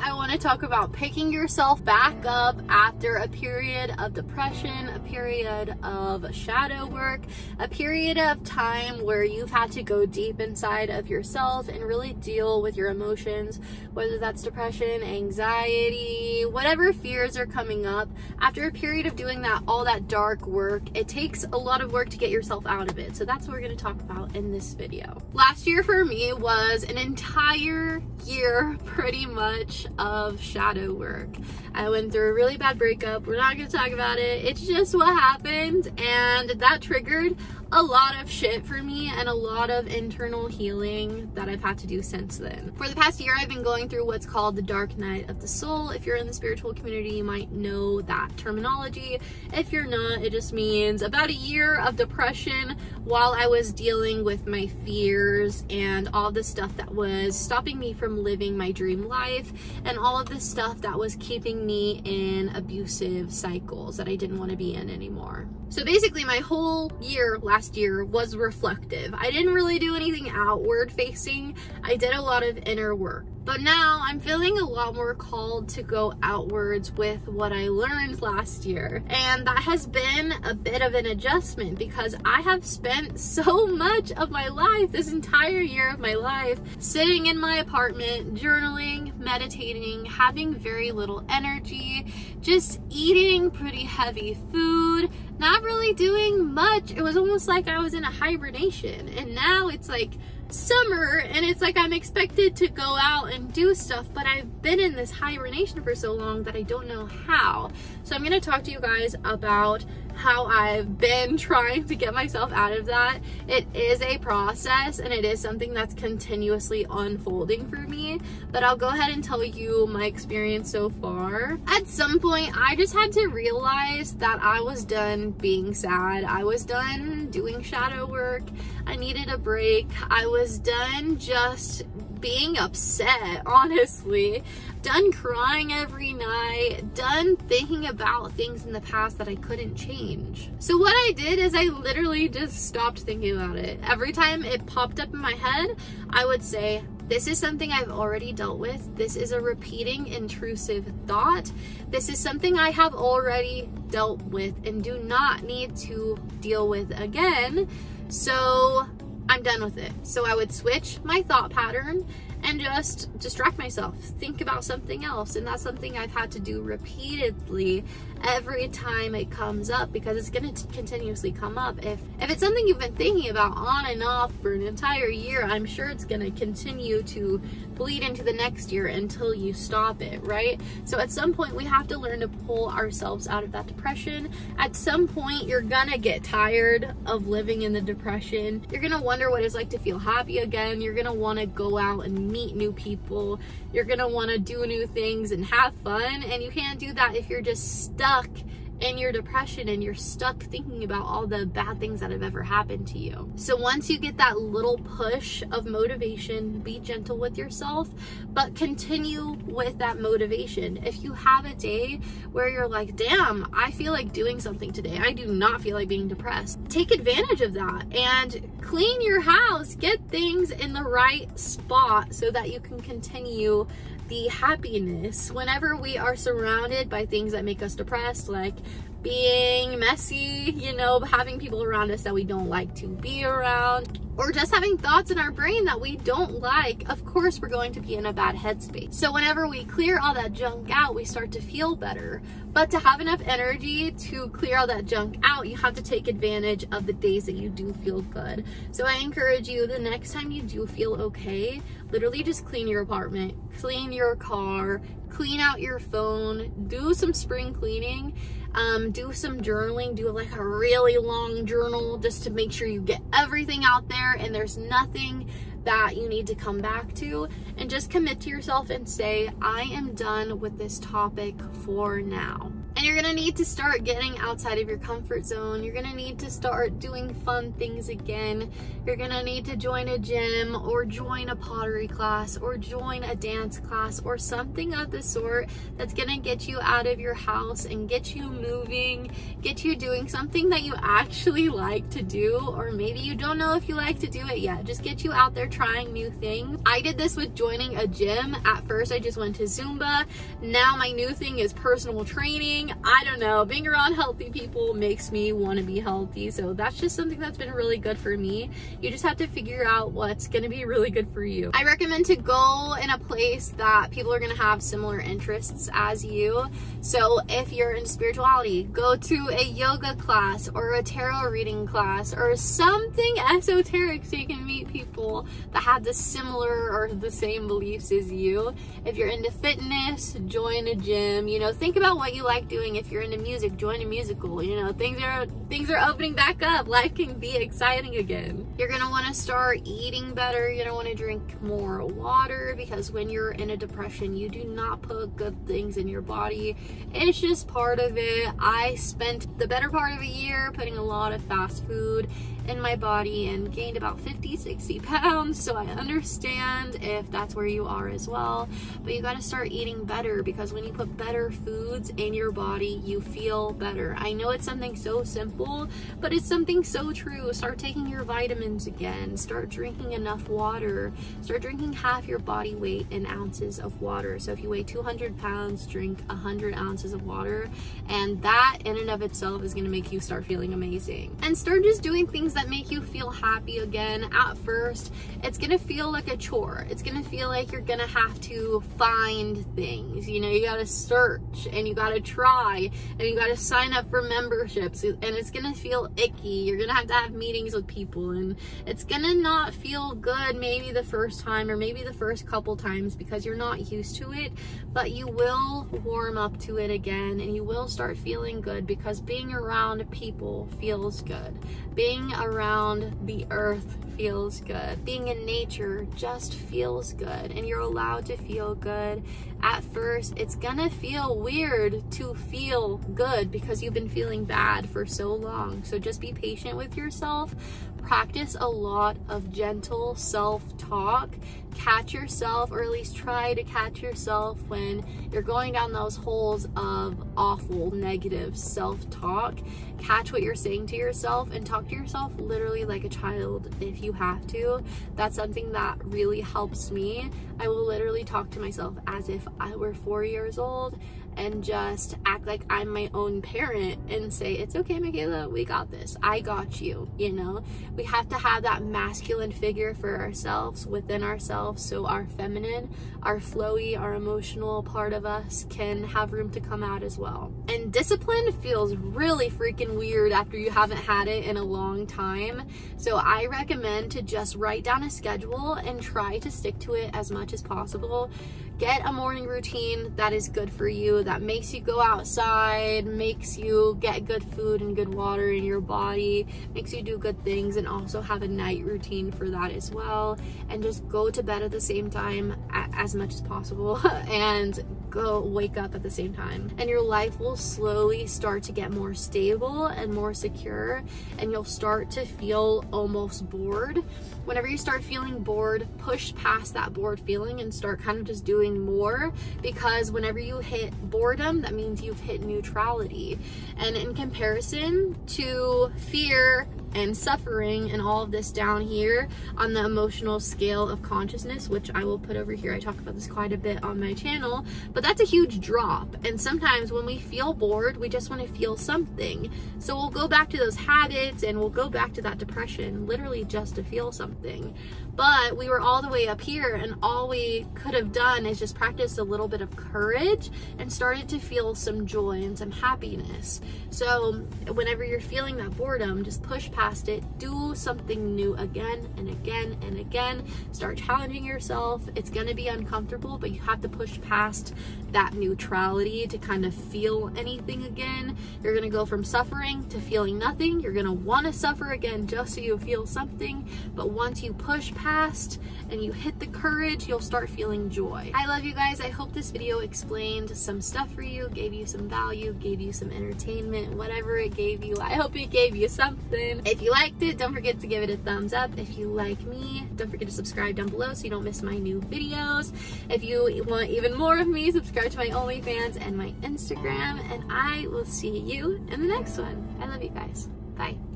I want to talk about picking yourself back up after a period of depression, a period of shadow work, a period of time where you've had to go deep inside of yourself and really deal with your emotions, whether that's depression, anxiety, whatever fears are coming up. After a period of doing that, all that dark work, it takes a lot of work to get yourself out of it. So that's what we're going to talk about in this video. Last year for me was an entire year pretty much of shadow work. I went through a really bad breakup. We're not going to talk about it. It's just what happened, and that triggered a lot of shit for me and a lot of internal healing that I've had to do since then. For the past year, I've been going through what's called the dark night of the soul. If you're in the spiritual community, you might know that terminology. If you're not, it just means about a year of depression while I was dealing with my fears and all the stuff that was stopping me from living my dream life and all of the stuff that was keeping me in abusive cycles that I didn't want to be in anymore. So basically my whole year last year was reflective. I didn't really do anything outward facing. I did a lot of inner work. But now I'm feeling a lot more called to go outwards with what I learned last year. And that has been a bit of an adjustment because I have spent so much of my life, this entire year of my life, sitting in my apartment, journaling, meditating, having very little energy, just eating pretty heavy food, not really doing much. It was almost like I was in a hibernation. And now it's like summer and it's like I'm expected to go out and do stuff, but I've been in this hibernation for so long that I don't know how. So I'm going to talk to you guys about how I've been trying to get myself out of that. It is a process and it is something that's continuously unfolding for me, but I'll go ahead and tell you my experience so far. At some point, I just had to realize that I was done being sad. I was done doing shadow work. I needed a break. I was done just being upset, honestly, done crying every night, done thinking about things in the past that I couldn't change. So what I did is I literally just stopped thinking about it. Every time it popped up in my head, I would say, this is something I've already dealt with. This is a repeating intrusive thought. This is something I have already dealt with and do not need to deal with again. So I'm done with it. So I would switch my thought pattern and just distract myself, think about something else. And that's something I've had to do repeatedly every time it comes up, because it's going to continuously come up. If it's something you've been thinking about on and off for an entire year, I'm sure it's going to continue to bleed into the next year until you stop it, right? So at some point we have to learn to pull ourselves out of that depression. At some point you're gonna get tired of living in the depression. You're gonna wonder what it's like to feel happy again. You're gonna want to go out and meet new people. You're gonna want to do new things and have fun, and you can't do that if you're just stuck in your depression and you're stuck thinking about all the bad things that have ever happened to you. So once you get that little push of motivation, be gentle with yourself, but continue with that motivation. If you have a day where you're like, damn, I feel like doing something today, I do not feel like being depressed, take advantage of that and clean your house, get things in the right spot so that you can continue the happiness. Whenever we are surrounded by things that make us depressed, like being messy, you know, having people around us that we don't like to be around, or just having thoughts in our brain that we don't like, of course we're going to be in a bad headspace. So whenever we clear all that junk out, we start to feel better. But to have enough energy to clear all that junk out, you have to take advantage of the days that you do feel good. So I encourage you, the next time you do feel okay, literally just clean your apartment, clean your car, clean out your phone, do some spring cleaning, do some journaling, do like a really long journal just to make sure you get everything out there and there's nothing that you need to come back to, and just commit to yourself and say, I am done with this topic for now. And you're gonna need to start getting outside of your comfort zone. You're gonna need to start doing fun things again. You're gonna need to join a gym or join a pottery class or join a dance class or something of the sort that's gonna get you out of your house and get you moving, get you doing something that you actually like to do, or maybe you don't know if you like to do it yet. Just get you out there trying new things. I did this with joining a gym. At first I just went to Zumba. Now my new thing is personal training. I don't know, being around healthy people makes me want to be healthy, so that's just something that's been really good for me. You just have to figure out what's going to be really good for you. I recommend to go in a place that people are going to have similar interests as you. So if you're into spirituality, go to a yoga class or a tarot reading class or something esoteric so you can meet people that have the similar or the same beliefs as you. If you're into fitness, join a gym. You know, think about what you like doing. If you're into music, join a musical. You know, things are opening back up. Life can be exciting again. You're gonna want to start eating better. You're gonna want to drink more water, because when you're in a depression, you do not put good things in your body. It's just part of it. I spent the better part of a year putting a lot of fast food in my body and gained about 50-60 pounds, so I understand if that's where you are as well. But you got to start eating better, because when you put better foods in your body, you feel better. I know it's something so simple, but it's something so true. Start taking your vitamins again. Start drinking enough water. Start drinking half your body weight in ounces of water. So if you weigh 200 pounds, drink 100 ounces of water, and that in and of itself is going to make you start feeling amazing. And start just doing things that make you feel happy again. At first, it's gonna feel like a chore. It's gonna feel like you're gonna have to find things. You know, you gotta search and you gotta try and you gotta sign up for memberships, and it's gonna feel icky. You're gonna have to have meetings with people, and it's gonna not feel good maybe the first time or maybe the first couple times because you're not used to it, but you will warm up to it again and you will start feeling good, because being around people feels good. Being around the earth feels good. Being in nature just feels good, and you're allowed to feel good. At first, it's gonna feel weird to feel good because you've been feeling bad for so long. So just be patient with yourself. Practice a lot of gentle self-talk. Catch yourself, or at least try to catch yourself when you're going down those holes of awful, negative self-talk. Catch what you're saying to yourself and talk to yourself literally like a child if you have to. That's something that really helps me. I will literally talk to myself as if I were 4 years old and just act like I'm my own parent and say, it's okay, Michaela, we got this. I got you, you know? We have to have that masculine figure for ourselves, within ourselves, so our feminine, our flowy, our emotional part of us can have room to come out as well. And discipline feels really freaking weird after you haven't had it in a long time. So I recommend to just write down a schedule and try to stick to it as much as possible. Get a morning routine that is good for you, that makes you go outside, makes you get good food and good water in your body, makes you do good things, and also have a night routine for that as well. And just go to bed at the same time as much as possible and go wake up at the same time, and your life will slowly start to get more stable and more secure, and you'll start to feel almost bored. Whenever you start feeling bored, push past that bored feeling and start kind of just doing more, because whenever you hit boredom, that means you've hit neutrality. And in comparison to fear and suffering and all of this down here on the emotional scale of consciousness, which I will put over here, I talk about this quite a bit on my channel, but that's a huge drop. And sometimes when we feel bored, we just want to feel something, so we'll go back to those habits and we'll go back to that depression literally just to feel something. But we were all the way up here, and all we could have done is just practice a little bit of courage and started to feel some joy and some happiness. So whenever you're feeling that boredom, just push past it, do something new again and again and again. Start challenging yourself. It's gonna be uncomfortable, but you have to push past that neutrality to kind of feel anything again. You're gonna go from suffering to feeling nothing. You're gonna want to suffer again just so you feel something, but once you push past and you hit the courage, you'll start feeling joy. I love you guys. I hope this video explained some stuff for you, gave you some value, gave you some entertainment, whatever it gave you. I hope it gave you something. If you liked it, don't forget to give it a thumbs up. If you like me, don't forget to subscribe down below so you don't miss my new videos. If you want even more of me, subscribe to my OnlyFans and my Instagram, and I will see you in the next one. I love you guys. Bye.